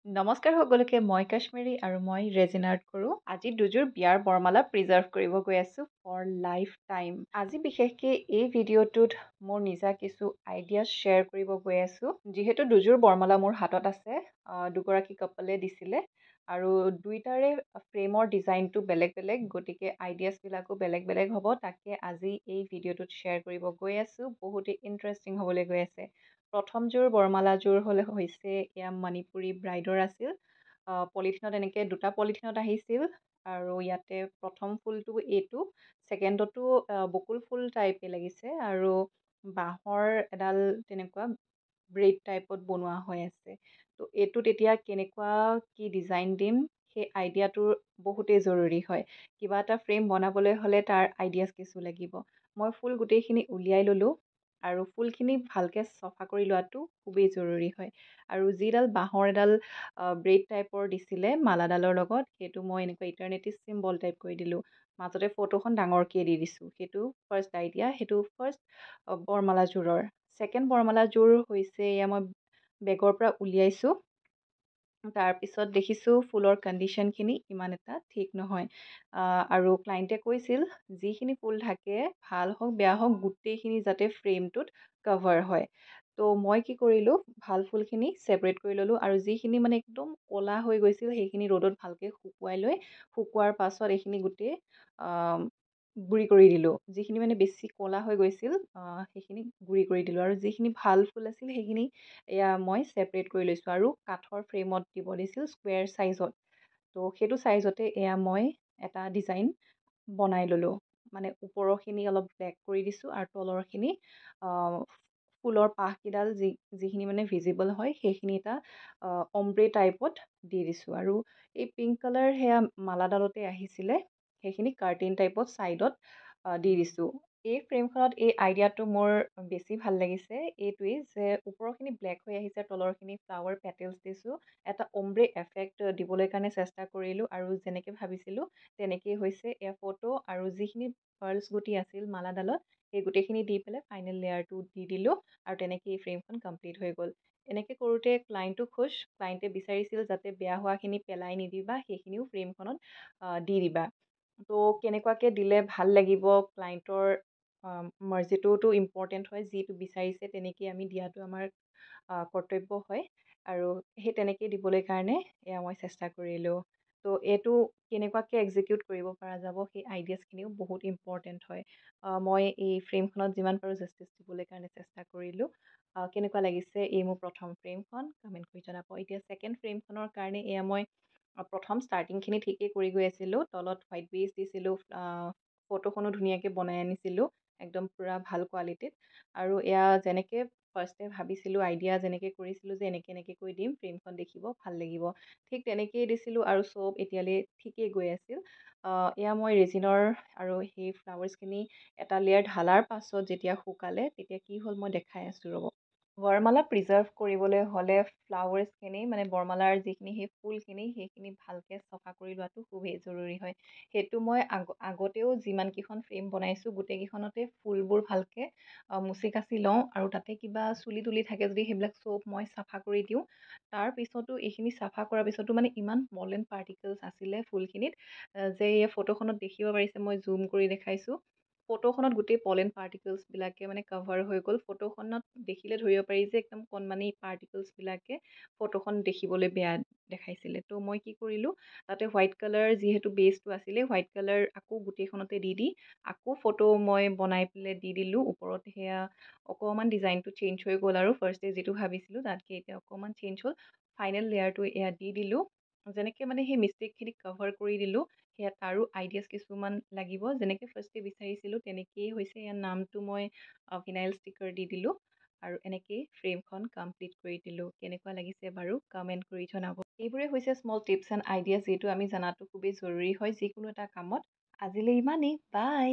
নমস্কাৰ সকলোকে মই কাশ্মীৰী আৰু মই ৰেজিন আৰ্ট কৰোঁ। আজি দুযোৰ বিয়াৰ বৰমালা প্ৰিজাৰ্ভ কৰিব গৈ আছোঁ ফৰ লাইফ টাইম। আজি বিশেষকৈ এই ভিডিঅ'টোত মোৰ নিজা কিছু আইডিয়াছ শ্বেয়াৰ কৰিব গৈ আছোঁ। যিহেতু দুযোৰ বৰমালা মোৰ হাতত আছে, দুগৰাকী কাপলে দিছিলে আৰু দুইটাৰে ফ্ৰেমৰ ডিজাইনটো বেলেগ বেলেগ, গতিকে আইডিয়াছবিলাকো বেলেগ বেলেগ হ'ব। তাকে আজি এই ভিডিঅ'টোত শ্বেয়াৰ কৰিব গৈ আছোঁ। বহুতেই ইণ্টাৰেষ্টিং হ'বলৈ গৈ আছে। প্ৰথমযোৰ বৰমালাযোৰ হৈছে এয়া মণিপুৰী ব্ৰাইডৰ আছিল। পলিথিনত এনেকৈ দুটা পলিথিনত আহিছিল আৰু ইয়াতে প্ৰথম ফুলটো এইটো, ছেকেণ্ডতো বকুল ফুল টাইপে লাগিছে আৰু বাঁহৰ এডাল তেনেকুৱা ব্ৰেড টাইপত বনোৱা হৈ আছে। তো এইটোত এতিয়া কেনেকুৱা কি ডিজাইন দিম সেই আইডিয়াটোৰ বহুতেই জৰুৰী হয়। কিবা এটা ফ্ৰেম বনাবলৈ হ'লে তাৰ আইডিয়াছ কিছু লাগিব। মই ফুল গোটেইখিনি উলিয়াই ল'লোঁ আৰু ফুলখিনি ভালকৈ চফা কৰি লোৱাটো খুবেই জৰুৰী হয়। আৰু যিডাল বাঁহৰ এডাল ব্ৰেড টাইপৰ দিছিলে মালাডালৰ লগত, সেইটো মই এনেকুৱা ইটাৰনেটিভ চিম্বল টাইপ কৰি দিলোঁ। মাজতে ফটোখন ডাঙৰকৈ দি দিছোঁ। সেইটো ফাৰ্ষ্ট আইডিয়া, সেইটো ফাৰ্ষ্ট বৰমালাযোৰৰ। ছেকেণ্ড বৰমালাযোৰ হৈছে এয়া মই বেগৰ পৰা উলিয়াইছোঁ। তাৰপিছত দেখিছোঁ ফুলৰ কণ্ডিশ্যনখিনি ইমান এটা ঠিক নহয়। আৰু ক্লাইণ্টে কৈছিল যিখিনি ফুল থাকে ভাল হওক বেয়া হওক গোটেইখিনি যাতে ফ্ৰেমটোত কভাৰ হয়। তো মই কি কৰিলোঁ, ভাল ফুলখিনি ছেপাৰেট কৰি ল'লোঁ আৰু যিখিনি মানে একদম ক'লা হৈ গৈছিল সেইখিনি ৰ'দত ভালকৈ শুকুৱাই লৈ, শুকোৱাৰ পাছত এইখিনি গোটেই গুড়ি কৰি দিলোঁ। যিখিনি মানে বেছি ক'লা হৈ গৈছিল সেইখিনি গুড়ি কৰি দিলোঁ আৰু যিখিনি ভাল ফুল আছিল সেইখিনি এয়া মই ছেপাৰেট কৰি লৈছোঁ আৰু কাঠৰ ফ্ৰেমত দিব দিছিল স্কুৱেৰ ছাইজত। তো সেইটো ছাইজতে এয়া মই এটা ডিজাইন বনাই ল'লোঁ। মানে ওপৰৰখিনি অলপ ব্লেক কৰি দিছোঁ আৰু তলৰখিনি ফুলৰ পাহকেইডাল যিখিনি মানে ভিজিবল হয় সেইখিনি এটা অম্ব্ৰে টাইপত দি দিছোঁ। আৰু এই পিংক কালাৰ সেয়া মালাডালতে আহিছিলে, সেইখিনি কাৰ্টিন টাইপত ছাইডত দি দিছোঁ। এই ফ্ৰেমখনত এই আইডিয়াটো মোৰ বেছি ভাল লাগিছে এইটোৱেই যে ওপৰৰখিনি ব্লেক হৈ আহিছে, তলৰখিনি ফ্লাৱাৰ পেটেলছ দিছোঁ। এটা অম্ব্ৰে এফেক্ট দিবলৈ কাৰণে চেষ্টা কৰিলোঁ আৰু যেনেকৈ ভাবিছিলোঁ তেনেকেই হৈছে। এয়া ফটো আৰু যিখিনি পাৰ্লছ গুটি আছিল মালাডালত সেই গোটেইখিনি দি পেলাই ফাইনেল লেয়াৰটো দি দিলোঁ আৰু তেনেকেই এই ফ্ৰেমখন কমপ্লিট হৈ গ'ল। এনেকৈ কৰোঁতে ক্লাইণ্টো খুছ। ক্লাইণ্টে বিচাৰিছিল যাতে বেয়া হোৱাখিনি পেলাই নিদিবা, সেইখিনিও ফ্ৰেমখনত দি দিবা। তো কেনেকুৱাকৈ দিলে ভাল লাগিব, ক্লাইণ্টৰ মৰ্জিটোতো ইম্পৰ্টেণ্ট হয়। যিটো বিচাৰিছে তেনেকেই আমি দিয়াটো আমাৰ কৰ্তব্য হয় আৰু সেই তেনেকেই দিবলৈ কাৰণে এয়া মই চেষ্টা কৰিলোঁ। তো এইটো কেনেকুৱাকৈ এক্সিকিউট কৰিব পৰা যাব সেই আইডিয়াছখিনিও বহুত ইম্পৰ্টেণ্ট হয়। মই এই ফ্ৰেমখনত যিমান পাৰোঁ জাষ্টিছ দিবলৈ কাৰণে চেষ্টা কৰিলোঁ। কেনেকুৱা লাগিছে এই মোৰ প্ৰথম ফ্ৰেমখন কমেণ্ট কৰি জনাব। এতিয়া ছেকেণ্ড ফ্ৰেমখনৰ কাৰণে এয়া মই প্ৰথম ষ্টাৰ্টিংখিনি ঠিকেই কৰি গৈ আছিলোঁ। তলত হোৱাইট বেছ দিছিলোঁ, ফটোখনো ধুনীয়াকৈ বনাই আনিছিলোঁ একদম পূৰা ভাল কোৱালিটিত। আৰু এয়া যেনেকৈ ফাৰ্ষ্টে ভাবিছিলোঁ, আইডিয়া যেনেকৈ কৰিছিলোঁ যে এনেকৈ এনেকৈ কৰি দিম ফ্ৰেমখন দেখিব ভাল লাগিব, ঠিক তেনেকেই দিছিলোঁ আৰু চব এতিয়ালৈ ঠিকেই গৈ আছিল। এয়া মই ৰেজিনৰ আৰু সেই ফ্লাৱাৰ্ছখিনি এটা লেয়াৰ ঢালাৰ পাছত যেতিয়া শুকালে তেতিয়া কি হ'ল মই দেখাই আছোঁ ৰ'ব। বৰমালা প্ৰিজাৰ্ভ কৰিবলৈ হ'লে ফ্লাৱাৰ্ছখিনি মানে বৰমালাৰ যিখিনি সেই ফুলখিনি সেইখিনি ভালকৈ চফা কৰি লোৱাটো খুবেই জৰুৰী হয়। সেইটো মই আগতেও যিমানকেইখন ফ্ৰেম বনাইছোঁ গোটেইকেইখনতে ফুলবোৰ ভালকৈ মুচি কাচি লওঁ আৰু তাতে কিবা চুলি তুলি থাকে যদি সেইবিলাক চব মই চাফা কৰি দিওঁ। তাৰপিছতো এইখিনি চাফা কৰাৰ পিছতো মানে ইমান পলেন পাৰ্টিকলছ আছিলে ফুলখিনিত যে এই ফটোখনত দেখিব পাৰিছে, মই জুম কৰি দেখাইছোঁ। ফটোখনত গোটেই পলেন পাৰ্টিকলছবিলাকে মানে কভাৰ হৈ গ'ল। ফটোখনত দেখিলে ধৰিব পাৰি যে একদম কণমানি পাৰ্টিকলছবিলাকে ফটোখন দেখিবলৈ বেয়া দেখাইছিলে। তো মই কি কৰিলোঁ, তাতে হোৱাইট কালাৰ যিহেতু বেছটো আছিলে, হোৱাইট কালাৰ আকৌ গোটেইখনতে দি আকৌ ফটো মই বনাই পেলাই দি দিলোঁ ওপৰত। সেয়া অকণমান ডিজাইনটো চেঞ্জ হৈ গ'ল আৰু ফাৰ্ষ্টে যিটো ভাবিছিলোঁ তাতকৈ এতিয়া অকণমান চেঞ্জ হ'ল। ফাইনেল লেয়াৰটো এয়া দি দিলোঁ। যেনেকৈ মানে সেই মিষ্টেকখিনি কভাৰ কৰি দিলোঁ, সেয়া তাৰো আইডিয়াছ কিছুমান লাগিব। যেনেকৈ ফাৰ্ষ্টে বিচাৰিছিলোঁ তেনেকেই হৈছে। ইয়াৰ নামটো মই ভিনাইল ষ্টিকাৰ দি দিলোঁ আৰু এনেকেই ফ্ৰেমখন কমপ্লিট কৰি দিলোঁ। কেনেকুৱা লাগিছে বাৰু কমেণ্ট কৰি জনাব। এইবোৰে হৈছে স্মল টিপছ এণ্ড আইডিয়াছ যিটো আমি জনাটো খুবেই জৰুৰী হয় যিকোনো এটা কামত। আজিলৈ ইমানেই, বাই।